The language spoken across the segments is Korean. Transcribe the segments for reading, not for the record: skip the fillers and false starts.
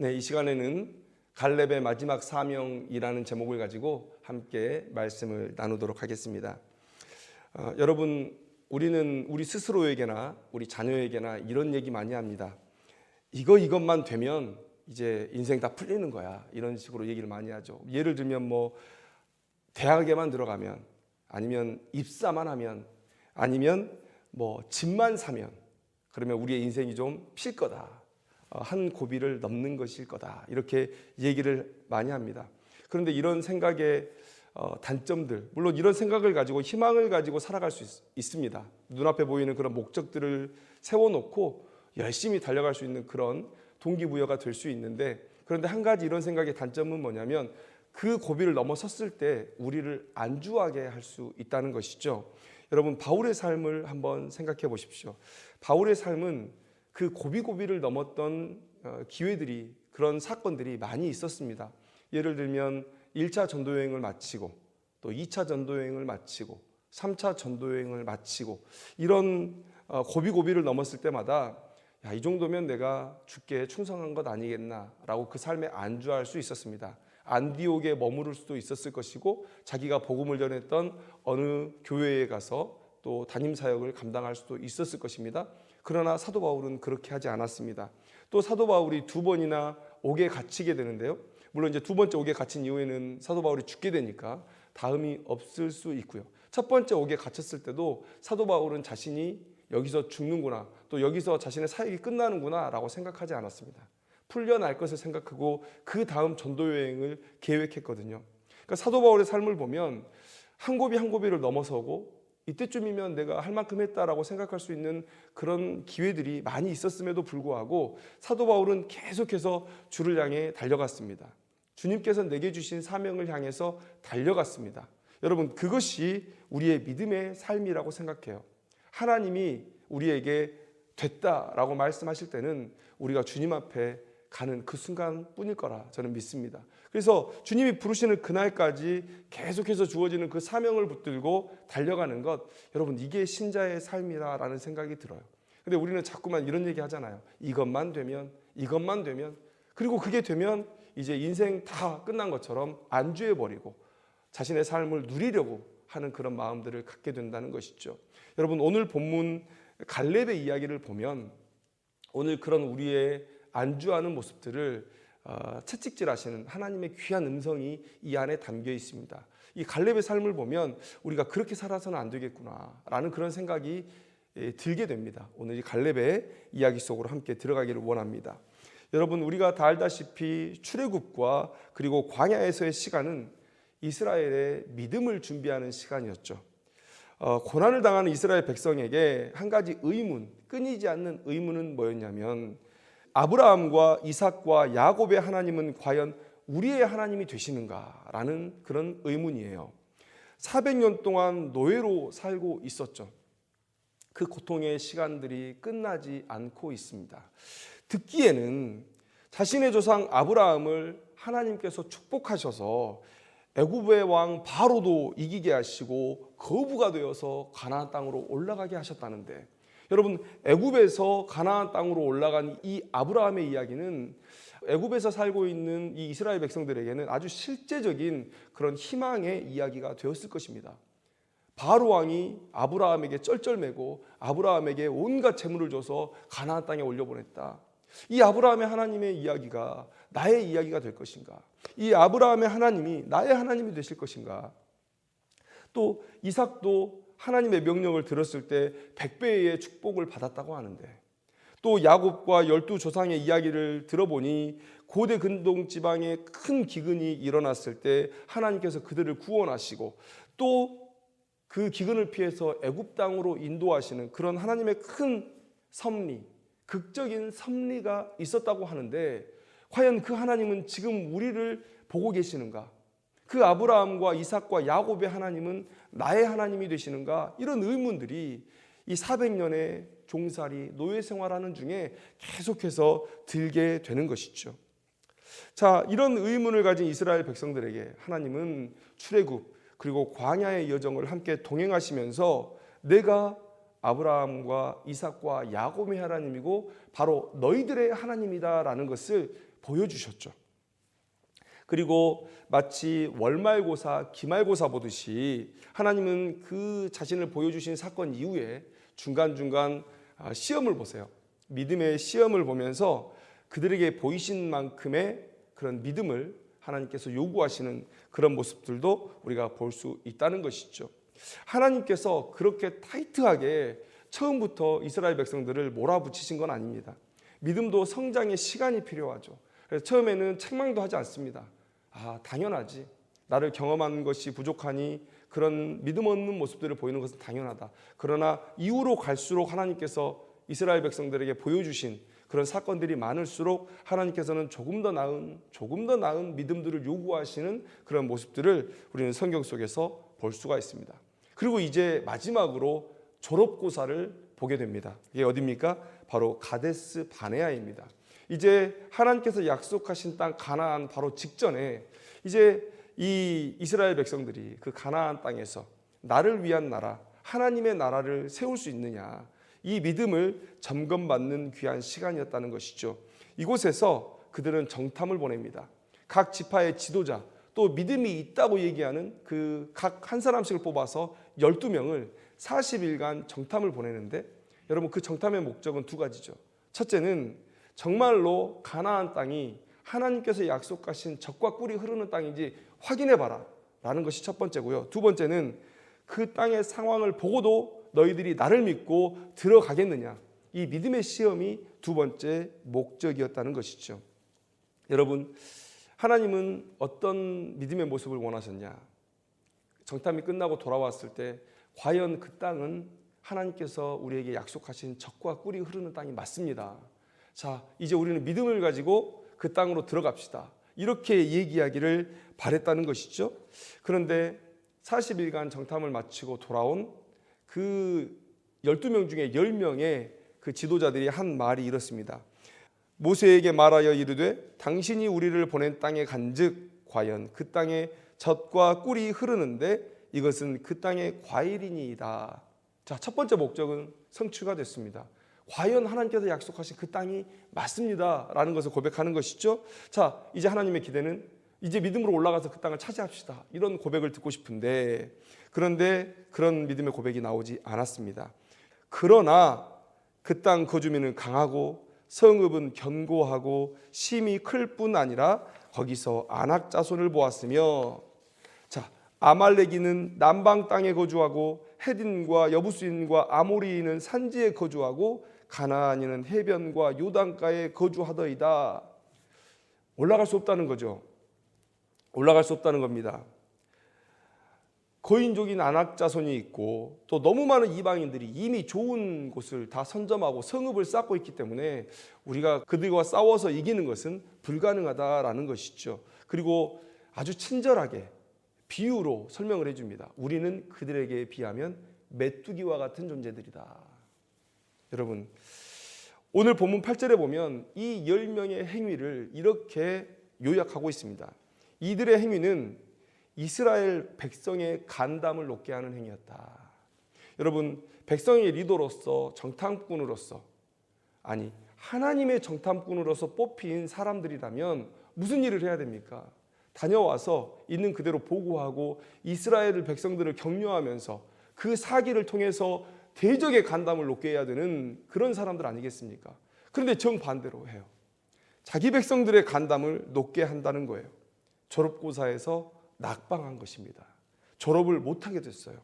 네, 이 시간에는 갈렙의 마지막 사명이라는 제목을 가지고 함께 말씀을 나누도록 하겠습니다. 여러분, 우리는 우리 스스로에게나 우리 자녀에게나 이런 얘기 많이 합니다. 이것만 되면 이제 인생 다 풀리는 거야. 이런 식으로 얘기를 많이 하죠. 예를 들면 대학에만 들어가면, 아니면 입사만 하면, 아니면 집만 사면, 그러면 우리의 인생이 좀 필 거다. 한 고비를 넘는 것일 거다. 이렇게 얘기를 많이 합니다. 그런데 이런 생각의 단점들, 물론 이런 생각을 가지고 희망을 가지고 살아갈 수 있습니다. 눈앞에 보이는 그런 목적들을 세워놓고 열심히 달려갈 수 있는 그런 동기부여가 될 수 있는데, 그런데 한 가지 이런 생각의 단점은 뭐냐면 그 고비를 넘어섰을 때 우리를 안주하게 할 수 있다는 것이죠. 여러분, 바울의 삶을 한번 생각해 보십시오. 바울의 삶은 그 고비고비를 넘었던 기회들이, 그런 사건들이 많이 있었습니다. 예를 들면 1차 전도여행을 마치고, 또 2차 전도여행을 마치고, 3차 전도여행을 마치고, 이런 고비고비를 넘었을 때마다 이 정도면 내가 주께 충성한 것 아니겠나라고 그 삶에 안주할 수 있었습니다. 안디옥에 머무를 수도 있었을 것이고, 자기가 복음을 전했던 어느 교회에 가서 또 담임 사역을 감당할 수도 있었을 것입니다. 그러나 사도 바울은 그렇게 하지 않았습니다. 또 사도 바울이 2번이나 옥에 갇히게 되는데요. 물론 이제 2번째 옥에 갇힌 이후에는 사도 바울이 죽게 되니까 다음이 없을 수 있고요. 첫 번째 옥에 갇혔을 때도 사도 바울은 자신이 여기서 죽는구나, 또 여기서 자신의 사역이 끝나는구나 라고 생각하지 않았습니다. 풀려날 것을 생각하고 그 다음 전도 여행을 계획했거든요. 그러니까 사도 바울의 삶을 보면 한 고비 한 고비를 넘어서고, 이때쯤이면 내가 할 만큼 했다라고 생각할 수 있는 그런 기회들이 많이 있었음에도 불구하고 사도 바울은 계속해서 주를 향해 달려갔습니다. 주님께서 내게 주신 사명을 향해서 달려갔습니다. 여러분, 그것이 우리의 믿음의 삶이라고 생각해요. 하나님이 우리에게 됐다라고 말씀하실 때는 우리가 주님 앞에 가는 그 순간뿐일 거라 저는 믿습니다. 그래서 주님이 부르시는 그날까지 계속해서 주어지는 그 사명을 붙들고 달려가는 것, 여러분, 이게 신자의 삶이라는 생각이 들어요. 근데 우리는 자꾸만 이런 얘기 하잖아요. 이것만 되면, 그리고 그게 되면 이제 인생 다 끝난 것처럼 안주해버리고 자신의 삶을 누리려고 하는 그런 마음들을 갖게 된다는 것이죠. 여러분, 오늘 본문 갈렙의 이야기를 보면 오늘 그런 우리의 안주하는 모습들을 채찍질하시는 하나님의 귀한 음성이 이 안에 담겨 있습니다. 이 갈렙의 삶을 보면 우리가 그렇게 살아서는 안 되겠구나라는 그런 생각이 들게 됩니다. 오늘 이 갈렙의 이야기 속으로 함께 들어가기를 원합니다. 여러분, 우리가 다 알다시피 출애굽과 그리고 광야에서의 시간은 이스라엘의 믿음을 준비하는 시간이었죠. 고난을 당하는 이스라엘 백성에게 한 가지 의문, 끊이지 않는 의문은 뭐였냐면, 아브라함과 이삭과 야곱의 하나님은 과연 우리의 하나님이 되시는가라는 그런 의문이에요. 400년 동안 노예로 살고 있었죠. 그 고통의 시간들이 끝나지 않고 있습니다. 듣기에는 자신의 조상 아브라함을 하나님께서 축복하셔서 애굽의 왕 바로도 이기게 하시고 거부가 되어서 가나안 땅으로 올라가게 하셨다는데, 여러분, 애굽에서 가나안 땅으로 올라간 이 아브라함의 이야기는 애굽에서 살고 있는 이 이스라엘 백성들에게는 아주 실제적인 그런 희망의 이야기가 되었을 것입니다. 바로 왕이 아브라함에게 쩔쩔매고 아브라함에게 온갖 재물을 줘서 가나안 땅에 올려보냈다. 이 아브라함의 하나님의 이야기가 나의 이야기가 될 것인가? 이 아브라함의 하나님이 나의 하나님이 되실 것인가? 또 이삭도 하나님의 명령을 들었을 때 100배의 축복을 받았다고 하는데, 또 야곱과 12조상의 이야기를 들어보니 고대 근동 지방에 큰 기근이 일어났을 때 하나님께서 그들을 구원하시고, 또 그 기근을 피해서 애굽 땅으로 인도하시는 그런 하나님의 큰 섭리, 극적인 섭리가 있었다고 하는데, 과연 그 하나님은 지금 우리를 보고 계시는가? 그 아브라함과 이삭과 야곱의 하나님은 나의 하나님이 되시는가? 이런 의문들이 이 400년의 종살이 노예 생활하는 중에 계속해서 들게 되는 것이죠. 자, 이런 의문을 가진 이스라엘 백성들에게 하나님은 출애굽 그리고 광야의 여정을 함께 동행하시면서 내가 아브라함과 이삭과 야곱의 하나님이고 바로 너희들의 하나님이다라는 것을 보여주셨죠. 그리고 마치 월말고사, 기말고사 보듯이 하나님은 그 자신을 보여주신 사건 이후에 중간중간 시험을 보세요. 믿음의 시험을 보면서 그들에게 보이신 만큼의 그런 믿음을 하나님께서 요구하시는 그런 모습들도 우리가 볼 수 있다는 것이죠. 하나님께서 그렇게 타이트하게 처음부터 이스라엘 백성들을 몰아붙이신 건 아닙니다. 믿음도 성장의 시간이 필요하죠. 그래서 처음에는 책망도 하지 않습니다. 당연하지. 나를 경험한 것이 부족하니 그런 믿음 없는 모습들을 보이는 것은 당연하다. 그러나 이후로 갈수록 하나님께서 이스라엘 백성들에게 보여주신 그런 사건들이 많을수록 하나님께서는 조금 더 나은 믿음들을 요구하시는 그런 모습들을 우리는 성경 속에서 볼 수가 있습니다. 그리고 이제 마지막으로 졸업고사를 보게 됩니다. 이게 어디입니까? 바로 가데스 바네아입니다. 이제 하나님께서 약속하신 땅 가나안 바로 직전에 이제 이 이스라엘 백성들이 그 가나안 땅에서 나를 위한 나라, 하나님의 나라를 세울 수 있느냐, 이 믿음을 점검받는 귀한 시간이었다는 것이죠. 이곳에서 그들은 정탐을 보냅니다. 각 지파의 지도자, 또 믿음이 있다고 얘기하는 그 각 한 사람씩을 뽑아서 12명을 40일간 정탐을 보내는데, 여러분 그 정탐의 목적은 두 가지죠. 첫째는 정말로 가나안 땅이 하나님께서 약속하신 젖과 꿀이 흐르는 땅인지 확인해봐라 라는 것이 첫 번째고요. 두 번째는 그 땅의 상황을 보고도 너희들이 나를 믿고 들어가겠느냐, 이 믿음의 시험이 두 번째 목적이었다는 것이죠. 여러분, 하나님은 어떤 믿음의 모습을 원하셨냐? 정탐이 끝나고 돌아왔을 때 과연 그 땅은 하나님께서 우리에게 약속하신 젖과 꿀이 흐르는 땅이 맞습니다. 자, 이제 우리는 믿음을 가지고 그 땅으로 들어갑시다. 이렇게 얘기하기를 바랬다는 것이죠. 그런데 40일간 정탐을 마치고 돌아온 그 12명 중에 10명의 그 지도자들이 한 말이 이렇습니다. 모세에게 말하여 이르되 당신이 우리를 보낸 땅에 간즉 과연 그 땅에 젖과 꿀이 흐르는데 이것은 그 땅의 과일이니이다. 자, 첫 번째 목적은 성취가 됐습니다. 과연 하나님께서 약속하신 그 땅이 맞습니다 라는 것을 고백하는 것이죠. 자, 이제 하나님의 기대는 이제 믿음으로 올라가서 그 땅을 차지합시다, 이런 고백을 듣고 싶은데, 그런데 그런 믿음의 고백이 나오지 않았습니다. 그러나 그 땅 거주민은 강하고 성읍은 견고하고 심이 클 뿐 아니라 거기서 아낙 자손을 보았으며, 자, 아말렉인은 남방 땅에 거주하고 헤딘과 여부스인과 아모리인은 산지에 거주하고 가나안인은 해변과 요단가에 거주하더이다. 올라갈 수 없다는 거죠. 올라갈 수 없다는 겁니다. 거인족인 아낙 자손이 있고 또 너무 많은 이방인들이 이미 좋은 곳을 다 선점하고 성읍을 쌓고 있기 때문에 우리가 그들과 싸워서 이기는 것은 불가능하다라는 것이죠. 그리고 아주 친절하게 비유로 설명을 해줍니다. 우리는 그들에게 비하면 메뚜기와 같은 존재들이다. 여러분, 오늘 본문 8절에 보면 이 10명의 행위를 이렇게 요약하고 있습니다. 이들의 행위는 이스라엘 백성의 간담을 높게 하는 행위였다. 여러분, 백성의 리더로서, 정탐꾼으로서, 아니 하나님의 정탐꾼으로서 뽑힌 사람들이라면 무슨 일을 해야 됩니까? 다녀와서 있는 그대로 보고하고 이스라엘 백성들을 격려하면서 그 사기를 통해서 대적의 간담을 높게 해야 되는 그런 사람들 아니겠습니까? 그런데 정반대로 해요. 자기 백성들의 간담을 높게 한다는 거예요. 졸업고사에서 낙방한 것입니다. 졸업을 못하게 됐어요.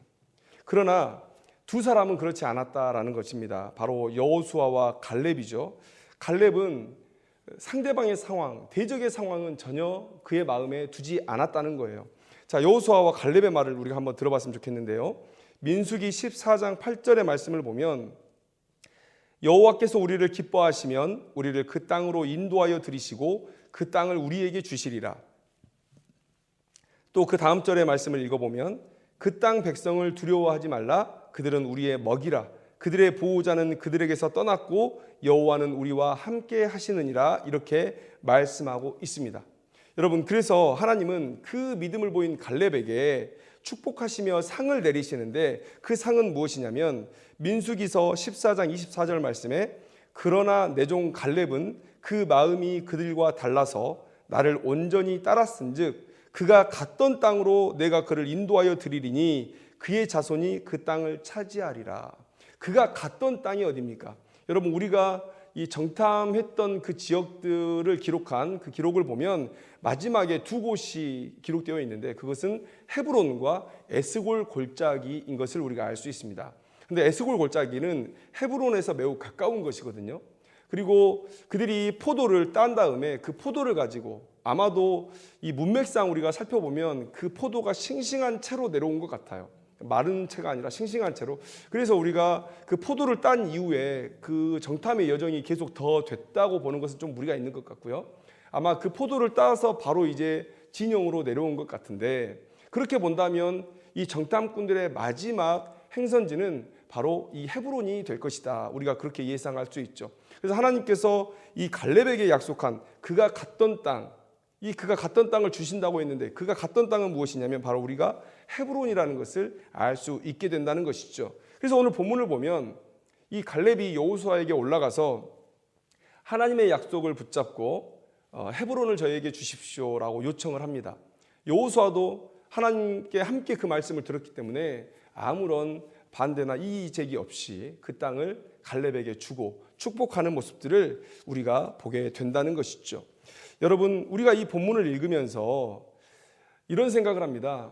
그러나 두 사람은 그렇지 않았다라는 것입니다. 바로 여호수아와 갈렙이죠. 갈렙은 상대방의 상황, 대적의 상황은 전혀 그의 마음에 두지 않았다는 거예요. 자, 여호수아와 갈렙의 말을 우리가 한번 들어봤으면 좋겠는데요. 민수기 14장 8절의 말씀을 보면 여호와께서 우리를 기뻐하시면 우리를 그 땅으로 인도하여 들이시고 그 땅을 우리에게 주시리라. 또 그 다음 절의 말씀을 읽어보면 그 땅 백성을 두려워하지 말라. 그들은 우리의 먹이라. 그들의 보호자는 그들에게서 떠났고 여호와는 우리와 함께 하시느니라. 이렇게 말씀하고 있습니다. 여러분, 그래서 하나님은 그 믿음을 보인 갈렙에게 축복하시며 상을 내리시는데 그 상은 무엇이냐면 민수기서 14장 24절 말씀에 그러나 내 종 갈렙은 그 마음이 그들과 달라서 나를 온전히 따랐은즉 그가 갔던 땅으로 내가 그를 인도하여 드리리니 그의 자손이 그 땅을 차지하리라. 그가 갔던 땅이 어디입니까? 여러분, 우리가 이 정탐했던 그 지역들을 기록한 그 기록을 보면 마지막에 두 곳이 기록되어 있는데 그것은 헤브론과 에스골 골짜기인 것을 우리가 알 수 있습니다. 근데 에스골 골짜기는 헤브론에서 매우 가까운 것이거든요. 그리고 그들이 포도를 딴 다음에 그 포도를 가지고 아마도 이 문맥상 우리가 살펴보면 그 포도가 싱싱한 채로 내려온 것 같아요. 마른 채가 아니라 싱싱한 채로. 그래서 우리가 그 포도를 딴 이후에 그 정탐의 여정이 계속 더 됐다고 보는 것은 좀 무리가 있는 것 같고요. 아마 그 포도를 따서 바로 이제 진영으로 내려온 것 같은데, 그렇게 본다면 이 정탐꾼들의 마지막 행선지는 바로 이 헤브론이 될 것이다. 우리가 그렇게 예상할 수 있죠. 그래서 하나님께서 이 갈렙에게 약속한 그가 갔던 땅, 이 그가 갔던 땅을 주신다고 했는데 그가 갔던 땅은 무엇이냐면 바로 우리가 헤브론이라는 것을 알 수 있게 된다는 것이죠. 그래서 오늘 본문을 보면 이 갈렙이 여호수아에게 올라가서 하나님의 약속을 붙잡고 헤브론을 저에게 주십시오라고 요청을 합니다. 여호수아도 하나님께 함께 그 말씀을 들었기 때문에 아무런 반대나 이의제기 없이 그 땅을 갈렙에게 주고 축복하는 모습들을 우리가 보게 된다는 것이죠. 여러분, 우리가 이 본문을 읽으면서 이런 생각을 합니다.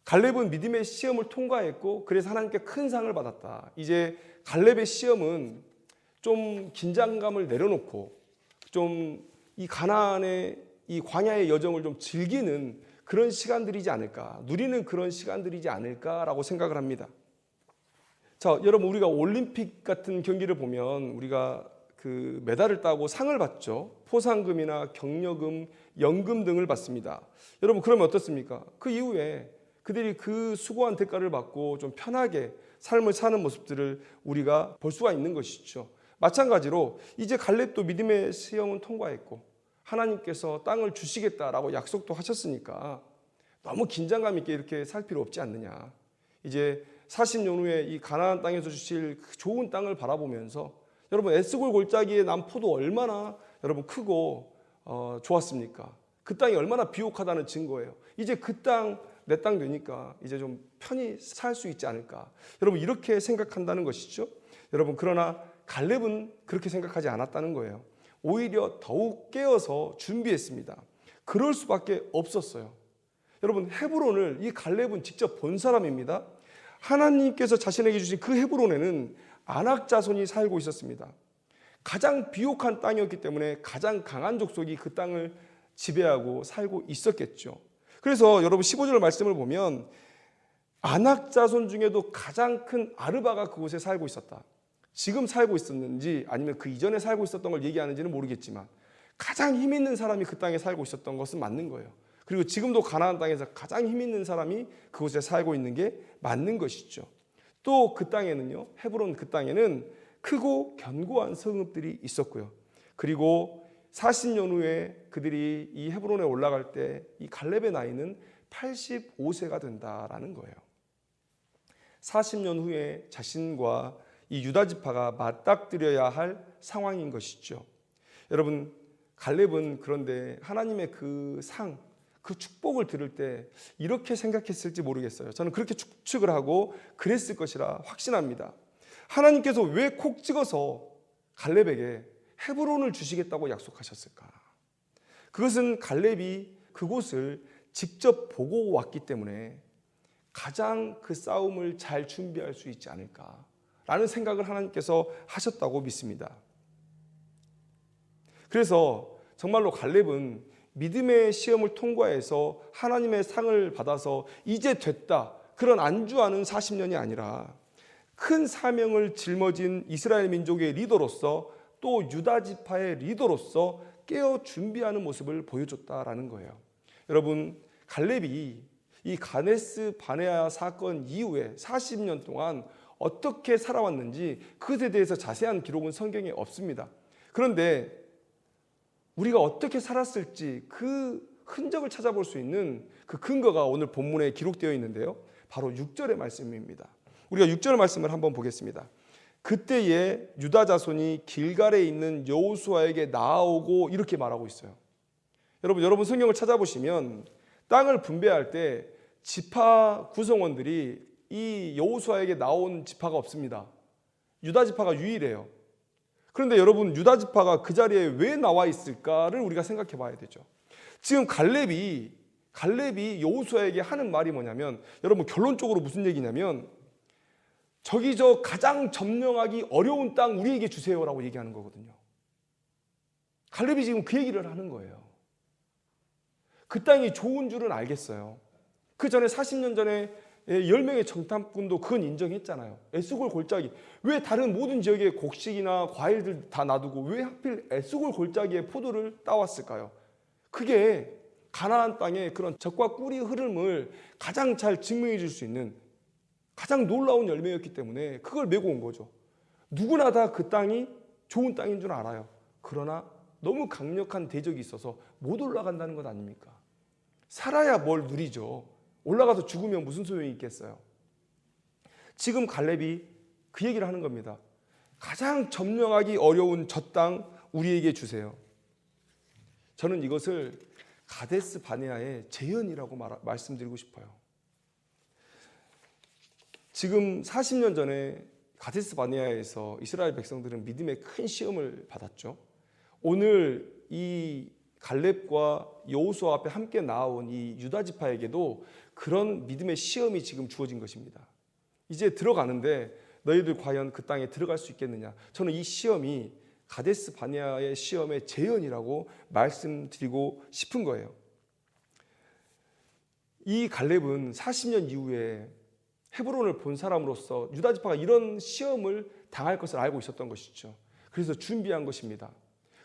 갈렙은 믿음의 시험을 통과했고 그래서 하나님께 큰 상을 받았다. 이제 갈렙의 시험은 좀 긴장감을 내려놓고 좀 이 가나안의 이 광야의 여정을 좀 즐기는 그런 시간들이지 않을까, 누리는 그런 시간들이지 않을까라고 생각을 합니다. 자, 여러분, 우리가 올림픽 같은 경기를 보면 우리가 그 메달을 따고 상을 받죠. 포상금이나 격려금, 연금 등을 받습니다. 여러분, 그러면 어떻습니까? 그 이후에 그들이 그 수고한 대가를 받고 좀 편하게 삶을 사는 모습들을 우리가 볼 수가 있는 것이죠. 마찬가지로 이제 갈렙도 믿음의 시험은 통과했고 하나님께서 땅을 주시겠다라고 약속도 하셨으니까 너무 긴장감 있게 이렇게 살 필요 없지 않느냐. 이제 40년 후에 이 가나안 땅에서 주실 그 좋은 땅을 바라보면서 여러분, 에스골 골짜기에 난 포도 얼마나 여러분 크고 좋았습니까? 그 땅이 얼마나 비옥하다는 증거예요. 이제 그 땅 내 땅 되니까 이제 좀 편히 살 수 있지 않을까. 여러분, 이렇게 생각한다는 것이죠. 여러분, 그러나 갈렙은 그렇게 생각하지 않았다는 거예요. 오히려 더욱 깨어서 준비했습니다. 그럴 수밖에 없었어요. 여러분, 헤브론을 이 갈렙은 직접 본 사람입니다. 하나님께서 자신에게 주신 그 헤브론에는 아낙 자손이 살고 있었습니다. 가장 비옥한 땅이었기 때문에 가장 강한 족속이 그 땅을 지배하고 살고 있었겠죠. 그래서 여러분 15절 말씀을 보면 아낙 자손 중에도 가장 큰 아르바가 그곳에 살고 있었다. 지금 살고 있었는지 아니면 그 이전에 살고 있었던 걸 얘기하는지는 모르겠지만 가장 힘 있는 사람이 그 땅에 살고 있었던 것은 맞는 거예요. 그리고 지금도 가나안 땅에서 가장 힘 있는 사람이 그곳에 살고 있는 게 맞는 것이죠. 또 그 땅에는요, 헤브론 그 땅에는 크고 견고한 성읍들이 있었고요. 그리고 40년 후에 그들이 이 헤브론에 올라갈 때 이 갈렙의 나이는 85세가 된다라는 거예요. 40년 후에 자신과 이 유다 지파가 맞닥뜨려야 할 상황인 것이죠. 여러분, 갈렙은 그런데 하나님의 그 상, 그 축복을 들을 때 이렇게 생각했을지 모르겠어요. 저는 그렇게 추측을 하고 그랬을 것이라 확신합니다. 하나님께서 왜 콕 찍어서 갈렙에게 헤브론을 주시겠다고 약속하셨을까? 그것은 갈렙이 그곳을 직접 보고 왔기 때문에 가장 그 싸움을 잘 준비할 수 있지 않을까라는 생각을 하나님께서 하셨다고 믿습니다. 그래서 정말로 갈렙은 믿음의 시험을 통과해서 하나님의 상을 받아서 이제 됐다, 그런 안주하는 40년이 아니라 큰 사명을 짊어진 이스라엘 민족의 리더로서 또 유다 지파의 리더로서 깨어 준비하는 모습을 보여줬다라는 거예요. 여러분, 갈렙이 이 가데스 바네아 사건 이후에 40년 동안 어떻게 살아왔는지 그것에 대해서 자세한 기록은 성경에 없습니다. 그런데 우리가 어떻게 살았을지 그 흔적을 찾아볼 수 있는 그 근거가 오늘 본문에 기록되어 있는데요, 바로 6절의 말씀입니다. 우리가 6절 말씀을 한번 보겠습니다. 그때에 유다 자손이 길갈에 있는 여호수아에게 나아오고 이렇게 말하고 있어요. 여러분 성경을 찾아보시면 땅을 분배할 때 지파 구성원들이 이 여호수아에게 나온 지파가 없습니다. 유다 지파가 유일해요. 그런데 여러분, 유다 지파가 그 자리에 왜 나와 있을까를 우리가 생각해 봐야 되죠. 지금 갈렙이 여호수아에게 하는 말이 뭐냐면, 여러분 결론적으로 무슨 얘기냐면, 저기 저 가장 점령하기 어려운 땅 우리에게 주세요라고 얘기하는 거거든요. 갈렙이 지금 그 얘기를 하는 거예요. 그 땅이 좋은 줄은 알겠어요. 그 전에 40년 전에 10명의 정탐꾼도 그건 인정했잖아요. 에스골 골짜기. 왜 다른 모든 지역에 곡식이나 과일들 다 놔두고 왜 하필 에스골 골짜기에 포도를 따왔을까요? 그게 가나안 땅의 그런 적과 꿀의 흐름을 가장 잘 증명해 줄 수 있는 가장 놀라운 열매였기 때문에 그걸 메고 온 거죠. 누구나 다 그 땅이 좋은 땅인 줄 알아요. 그러나 너무 강력한 대적이 있어서 못 올라간다는 것 아닙니까? 살아야 뭘 누리죠. 올라가서 죽으면 무슨 소용이 있겠어요? 지금 갈렙이 그 얘기를 하는 겁니다. 가장 점령하기 어려운 저 땅 우리에게 주세요. 저는 이것을 가데스 바네아의 재현이라고 말씀드리고 싶어요. 지금 40년 전에 가데스 바네아에서 이스라엘 백성들은 믿음의 큰 시험을 받았죠. 오늘 이 갈렙과 여호수아 앞에 함께 나온 이 유다 지파에게도 그런 믿음의 시험이 지금 주어진 것입니다. 이제 들어가는데 너희들 과연 그 땅에 들어갈 수 있겠느냐? 저는 이 시험이 가데스 바네아의 시험의 재현이라고 말씀드리고 싶은 거예요. 이 갈렙은 40년 이후에 헤브론을 본 사람으로서 유다 지파가 이런 시험을 당할 것을 알고 있었던 것이죠. 그래서 준비한 것입니다.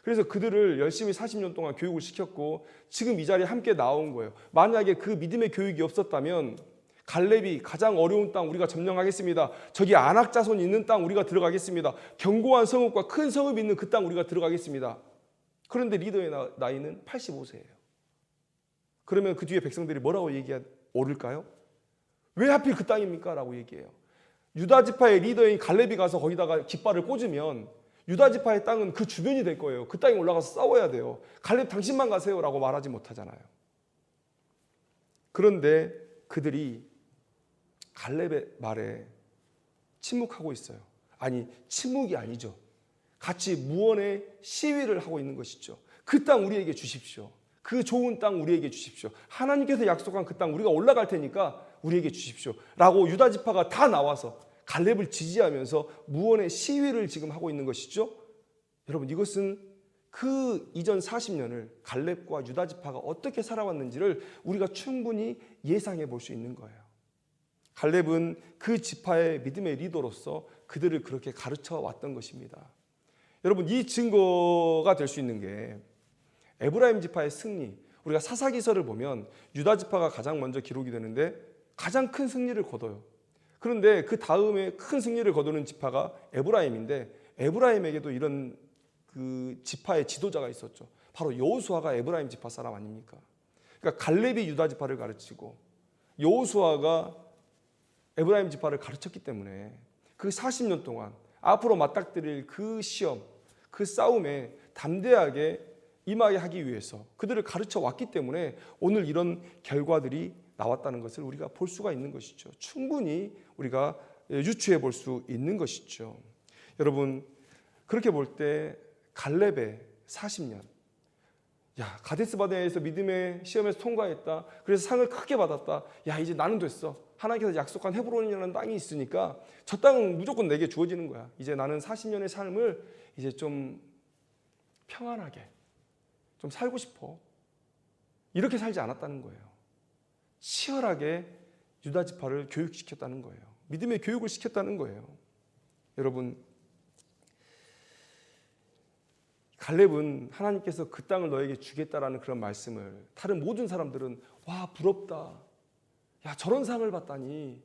그래서 그들을 열심히 40년 동안 교육을 시켰고 지금 이 자리에 함께 나온 거예요. 만약에 그 믿음의 교육이 없었다면 갈렙이 가장 어려운 땅 우리가 점령하겠습니다. 저기 아낙 자손이 있는 땅 우리가 들어가겠습니다. 견고한 성읍과 큰 성읍이 있는 그 땅 우리가 들어가겠습니다. 그런데 리더의 나이는 85세예요. 그러면 그 뒤에 백성들이 뭐라고 오를까요? 왜 하필 그 땅입니까? 라고 얘기해요. 유다 지파의 리더인 갈렙이 가서 거기다가 깃발을 꽂으면 유다 지파의 땅은 그 주변이 될 거예요. 그 땅에 올라가서 싸워야 돼요. 갈렙 당신만 가세요 라고 말하지 못하잖아요. 그런데 그들이 갈렙의 말에 침묵하고 있어요. 아니, 침묵이 아니죠. 같이 무언의 시위를 하고 있는 것이죠. 그 땅 우리에게 주십시오. 그 좋은 땅 우리에게 주십시오. 하나님께서 약속한 그 땅 우리가 올라갈 테니까 우리에게 주십시오. 라고 유다 지파가 다 나와서 갈렙을 지지하면서 무언의 시위를 지금 하고 있는 것이죠. 여러분, 이것은 그 이전 40년을 갈렙과 유다 지파가 어떻게 살아왔는지를 우리가 충분히 예상해 볼 수 있는 거예요. 갈렙은 그 지파의 믿음의 리더로서 그들을 그렇게 가르쳐 왔던 것입니다. 여러분, 이 증거가 될 수 있는 게 에브라임 지파의 승리, 우리가 사사기서를 보면 유다 지파가 가장 먼저 기록이 되는데 가장 큰 승리를 거둬요. 그런데 그 다음에 큰 승리를 거두는 지파가 에브라임인데 에브라임에게도 이런 그 지파의 지도자가 있었죠. 바로 여호수아가 에브라임 지파 사람 아닙니까? 그러니까 갈렙이 유다 지파를 가르치고 여호수아가 에브라임 지파를 가르쳤기 때문에 그 40년 동안 앞으로 맞닥뜨릴 그 시험, 그 싸움에 담대하게 임하게 하기 위해서 그들을 가르쳐 왔기 때문에 오늘 이런 결과들이 나왔다는 것을 우리가 볼 수가 있는 것이죠. 충분히 우리가 유추해 볼 수 있는 것이죠. 여러분, 그렇게 볼 때 갈렙의 40년, 가데스 바네아에서 믿음의 시험에서 통과했다. 그래서 상을 크게 받았다. 이제 나는 됐어. 하나님께서 약속한 헤브론이라는 땅이 있으니까 저 땅은 무조건 내게 주어지는 거야. 이제 나는 40년의 삶을 이제 좀 평안하게 좀 살고 싶어. 이렇게 살지 않았다는 거예요. 치열하게 유다 지파를 교육시켰다는 거예요. 믿음의 교육을 시켰다는 거예요. 여러분, 갈렙은 하나님께서 그 땅을 너에게 주겠다라는 그런 말씀을 다른 모든 사람들은 와, 부럽다. 저런 상을 받다니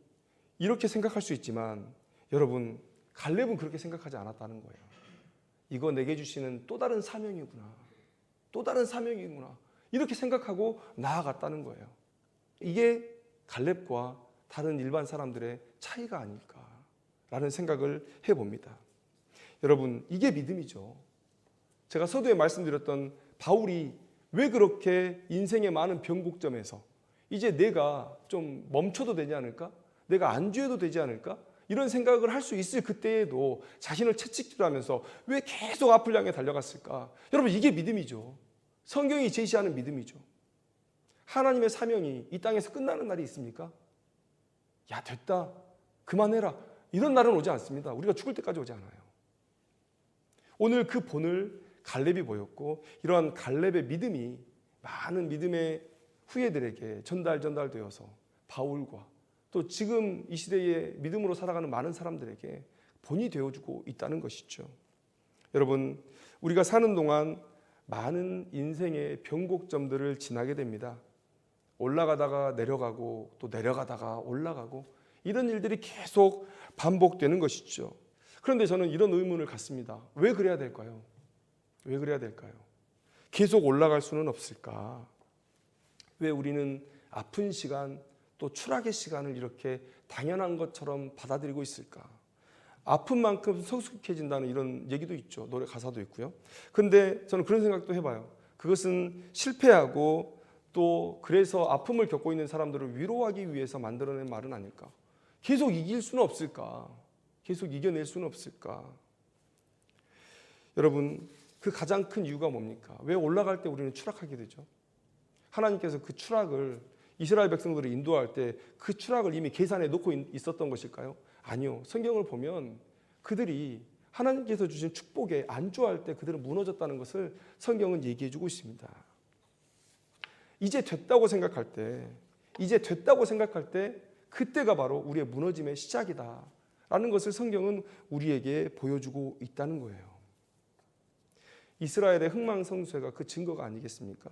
이렇게 생각할 수 있지만 여러분, 갈렙은 그렇게 생각하지 않았다는 거예요. 이거 내게 주시는 또 다른 사명이구나. 또 다른 사명이구나. 이렇게 생각하고 나아갔다는 거예요. 이게 갈렙과 다른 일반 사람들의 차이가 아닐까라는 생각을 해봅니다. 여러분, 이게 믿음이죠. 제가 서두에 말씀드렸던 바울이 왜 그렇게 인생의 많은 변곡점에서 이제 내가 좀 멈춰도 되지 않을까? 내가 안주해도 되지 않을까? 이런 생각을 할 수 있을 그때에도 자신을 채찍질하면서 왜 계속 앞을 향해 달려갔을까? 여러분, 이게 믿음이죠. 성경이 제시하는 믿음이죠. 하나님의 사명이 이 땅에서 끝나는 날이 있습니까? 야, 됐다, 그만해라, 이런 날은 오지 않습니다. 우리가 죽을 때까지 오지 않아요. 오늘 그 본을 갈렙이 보였고, 이러한 갈렙의 믿음이 많은 믿음의 후예들에게 전달되어서 바울과 또 지금 이 시대에 믿음으로 살아가는 많은 사람들에게 본이 되어주고 있다는 것이죠. 여러분, 우리가 사는 동안 많은 인생의 변곡점들을 지나게 됩니다. 올라가다가 내려가고 또 내려가다가 올라가고, 이런 일들이 계속 반복되는 것이죠. 그런데 저는 이런 의문을 갖습니다. 왜 그래야 될까요? 왜 그래야 될까요? 계속 올라갈 수는 없을까? 왜 우리는 아픈 시간 또 추락의 시간을 이렇게 당연한 것처럼 받아들이고 있을까? 아픈 만큼 성숙해진다는 이런 얘기도 있죠. 노래 가사도 있고요. 근데 저는 그런 생각도 해봐요. 그것은 실패하고 또 그래서 아픔을 겪고 있는 사람들을 위로하기 위해서 만들어낸 말은 아닐까? 계속 이길 수는 없을까? 계속 이겨낼 수는 없을까? 여러분, 그 가장 큰 이유가 뭡니까? 왜 올라갈 때 우리는 추락하게 되죠? 하나님께서 그 추락을 이스라엘 백성들을 인도할 때 그 추락을 이미 계산해 놓고 있었던 것일까요? 아니요. 성경을 보면 그들이 하나님께서 주신 축복에 안주할 때 그들은 무너졌다는 것을 성경은 얘기해 주고 있습니다. 이제 됐다고 생각할 때 그때가 바로 우리의 무너짐의 시작이다 라는 것을 성경은 우리에게 보여주고 있다는 거예요. 이스라엘의 흥망성쇠가 그 증거가 아니겠습니까?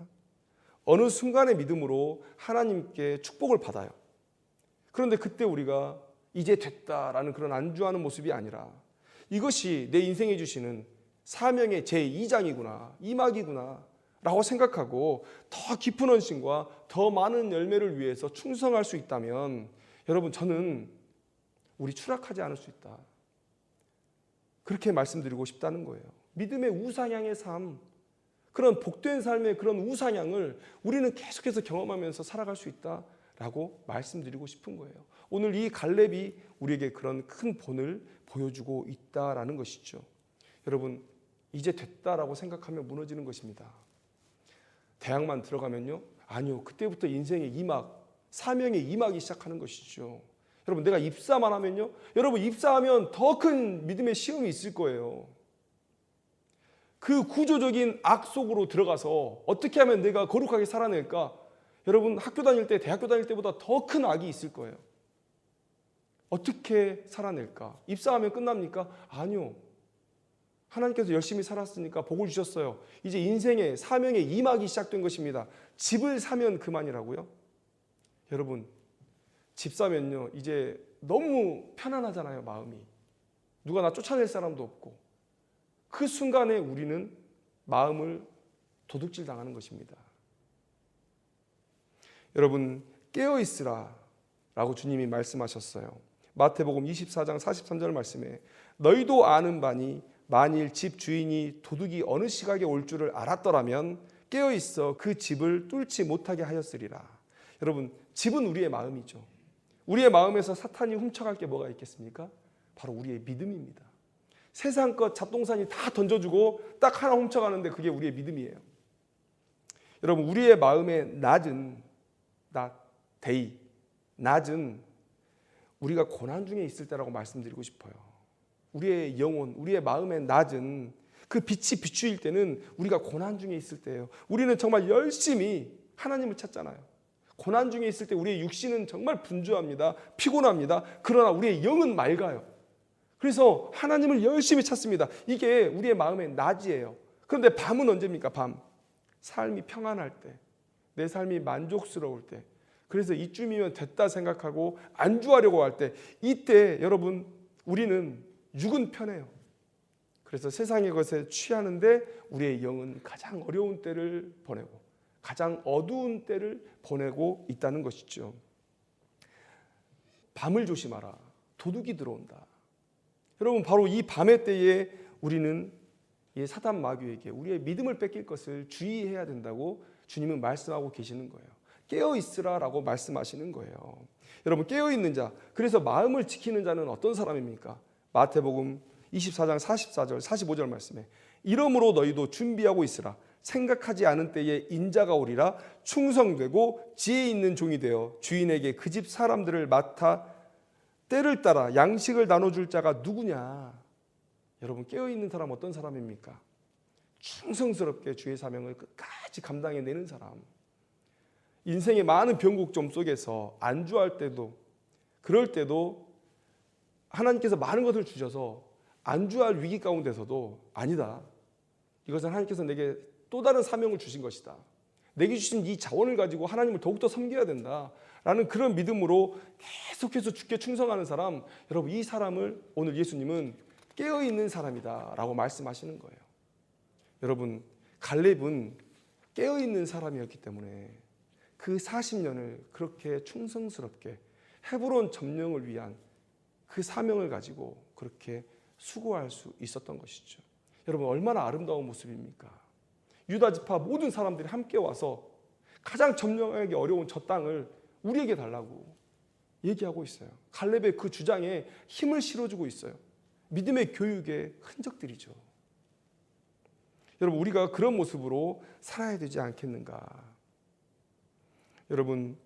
어느 순간의 믿음으로 하나님께 축복을 받아요. 그런데 그때 우리가 이제 됐다라는 그런 안주하는 모습이 아니라 이것이 내 인생에 주시는 사명의 제2장이구나, 2막이구나 라고 생각하고 더 깊은 헌신과 더 많은 열매를 위해서 충성할 수 있다면, 여러분, 저는 우리 추락하지 않을 수 있다, 그렇게 말씀드리고 싶다는 거예요. 믿음의 우상향의 삶, 그런 복된 삶의 그런 우상향을 우리는 계속해서 경험하면서 살아갈 수 있다라고 말씀드리고 싶은 거예요. 오늘 이 갈렙이 우리에게 그런 큰 본을 보여주고 있다라는 것이죠. 여러분, 이제 됐다라고 생각하면 무너지는 것입니다. 대학만 들어가면요? 아니요. 그때부터 인생의 2막, 사명의 2막이 시작하는 것이죠. 여러분, 내가 입사만 하면요? 여러분, 입사하면 더 큰 믿음의 시험이 있을 거예요. 그 구조적인 악 속으로 들어가서 어떻게 하면 내가 거룩하게 살아낼까? 여러분, 학교 다닐 때, 대학교 다닐 때보다 더 큰 악이 있을 거예요. 어떻게 살아낼까? 입사하면 끝납니까? 아니요. 하나님께서 열심히 살았으니까 복을 주셨어요. 이제 인생의 사명의 2막이 시작된 것입니다. 집을 사면 그만이라고요? 여러분, 집 사면요, 이제 너무 편안하잖아요, 마음이. 누가 나 쫓아낼 사람도 없고. 그 순간에 우리는 마음을 도둑질 당하는 것입니다. 여러분, 깨어있으라 라고 주님이 말씀하셨어요. 마태복음 24장 43절 말씀에 너희도 아는 바니 만일 집 주인이 도둑이 어느 시각에 올 줄을 알았더라면 깨어있어 그 집을 뚫지 못하게 하였으리라. 여러분, 집은 우리의 마음이죠. 우리의 마음에서 사탄이 훔쳐갈 게 뭐가 있겠습니까? 바로 우리의 믿음입니다. 세상 것 잡동사니 다 던져주고 딱 하나 훔쳐가는데 그게 우리의 믿음이에요. 여러분, 우리의 마음의 낮은 우리가 고난 중에 있을 때라고 말씀드리고 싶어요. 우리의 영혼, 우리의 마음의 낮은 그 빛이 비추일 때는 우리가 고난 중에 있을 때예요. 우리는 정말 열심히 하나님을 찾잖아요. 고난 중에 있을 때 우리의 육신은 정말 분주합니다. 피곤합니다. 그러나 우리의 영은 맑아요. 그래서 하나님을 열심히 찾습니다. 이게 우리의 마음의 낮이에요. 그런데 밤은 언제입니까? 밤. 삶이 평안할 때, 내 삶이 만족스러울 때, 그래서 이쯤이면 됐다 생각하고 안주하려고 할 때, 이때 여러분, 우리는 육은 편해요. 그래서 세상의 것에 취하는데 우리의 영은 가장 어려운 때를 보내고 가장 어두운 때를 보내고 있다는 것이죠. 밤을 조심하라. 도둑이 들어온다. 여러분, 바로 이 밤의 때에 우리는 이 사단 마귀에게 우리의 믿음을 뺏길 것을 주의해야 된다고 주님은 말씀하고 계시는 거예요. 깨어 있으라라고 말씀하시는 거예요. 여러분, 깨어 있는 자, 그래서 마음을 지키는 자는 어떤 사람입니까? 마태복음 24장 44절 45절 말씀에 이러므로 너희도 준비하고 있으라. 생각하지 않은 때에 인자가 오리라. 충성되고 지혜 있는 종이 되어 주인에게 그 집 사람들을 맡아 때를 따라 양식을 나눠줄 자가 누구냐? 여러분, 깨어있는 사람 어떤 사람입니까? 충성스럽게 주의 사명을 끝까지 감당해내는 사람. 인생의 많은 변곡점 속에서 안주할 때도, 그럴 때도 하나님께서 많은 것을 주셔서 안주할 위기 가운데서도 아니다. 이것은 하나님께서 내게 또 다른 사명을 주신 것이다. 내게 주신 이 자원을 가지고 하나님을 더욱더 섬겨야 된다. 라는 그런 믿음으로 계속해서 주께 충성하는 사람, 여러분, 이 사람을 오늘 예수님은 깨어있는 사람이다 라고 말씀하시는 거예요. 여러분, 갈렙은 깨어있는 사람이었기 때문에 그 40년을 그렇게 충성스럽게 헤브론 점령을 위한 그 사명을 가지고 그렇게 수고할 수 있었던 것이죠. 여러분, 얼마나 아름다운 모습입니까? 유다 지파 모든 사람들이 함께 와서 가장 점령하기 어려운 저 땅을 우리에게 달라고 얘기하고 있어요. 갈렙의 그 주장에 힘을 실어주고 있어요. 믿음의 교육의 흔적들이죠. 여러분, 우리가 그런 모습으로 살아야 되지 않겠는가? 여러분,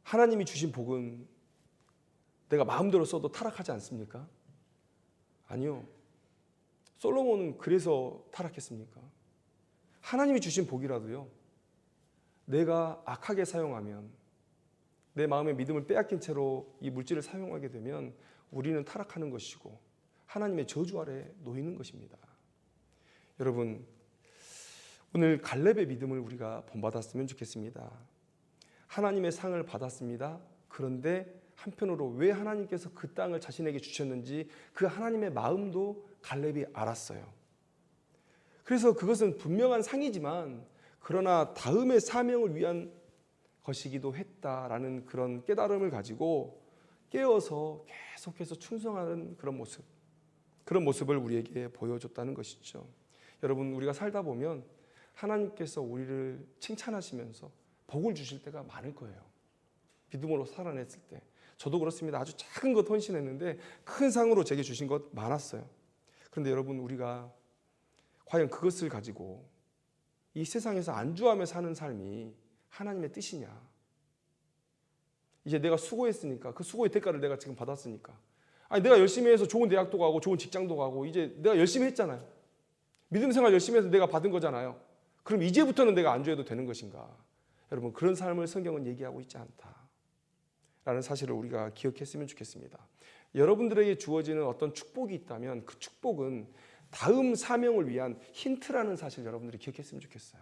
하나님이 주신 복은 내가 마음대로 써도 타락하지 않습니까? 아니요. 솔로몬은 그래서 타락했습니까? 하나님이 주신 복이라도요, 내가 악하게 사용하면, 내 마음의 믿음을 빼앗긴 채로 이 물질을 사용하게 되면 우리는 타락하는 것이고 하나님의 저주 아래 놓이는 것입니다. 여러분, 오늘 갈렙의 믿음을 우리가 본받았으면 좋겠습니다. 하나님의 상을 받았습니다. 그런데 한편으로 왜 하나님께서 그 땅을 자신에게 주셨는지 그 하나님의 마음도 갈렙이 알았어요. 그래서 그것은 분명한 상이지만 그러나 다음의 사명을 위한 것이기도 했다라는 그런 깨달음을 가지고 깨어서 계속해서 충성하는 그런 모습을 우리에게 보여줬다는 것이죠. 여러분, 우리가 살다 보면 하나님께서 우리를 칭찬하시면서 복을 주실 때가 많을 거예요. 믿음으로 살아냈을 때. 저도 그렇습니다. 아주 작은 것 헌신했는데 큰 상으로 제게 주신 것 많았어요. 그런데 여러분, 우리가 과연 그것을 가지고 이 세상에서 안주하며 사는 삶이 하나님의 뜻이냐? 이제 내가 수고했으니까, 그 수고의 대가를 내가 지금 받았으니까, 아니 내가 열심히 해서 좋은 대학도 가고 좋은 직장도 가고 이제 내가 열심히 했잖아요. 믿음 생활 열심히 해서 내가 받은 거잖아요. 그럼 이제부터는 내가 안주해도 되는 것인가? 여러분, 그런 삶을 성경은 얘기하고 있지 않다라는 사실을 우리가 기억했으면 좋겠습니다. 여러분들에게 주어지는 어떤 축복이 있다면 그 축복은 다음 사명을 위한 힌트라는 사실 여러분들이 기억했으면 좋겠어요.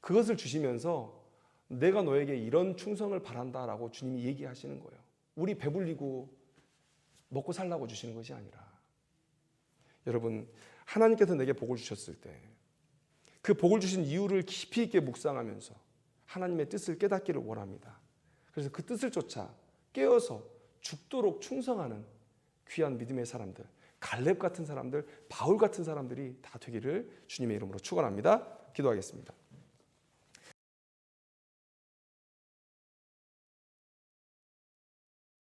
그것을 주시면서 내가 너에게 이런 충성을 바란다라고 주님이 얘기하시는 거예요. 우리 배불리고 먹고 살라고 주시는 것이 아니라, 여러분, 하나님께서 내게 복을 주셨을 때 그 복을 주신 이유를 깊이 있게 묵상하면서 하나님의 뜻을 깨닫기를 원합니다. 그래서 그 뜻을 쫓아 깨어서 죽도록 충성하는 귀한 믿음의 사람들, 갈렙 같은 사람들, 바울 같은 사람들이 다 되기를 주님의 이름으로 축원합니다. 기도하겠습니다.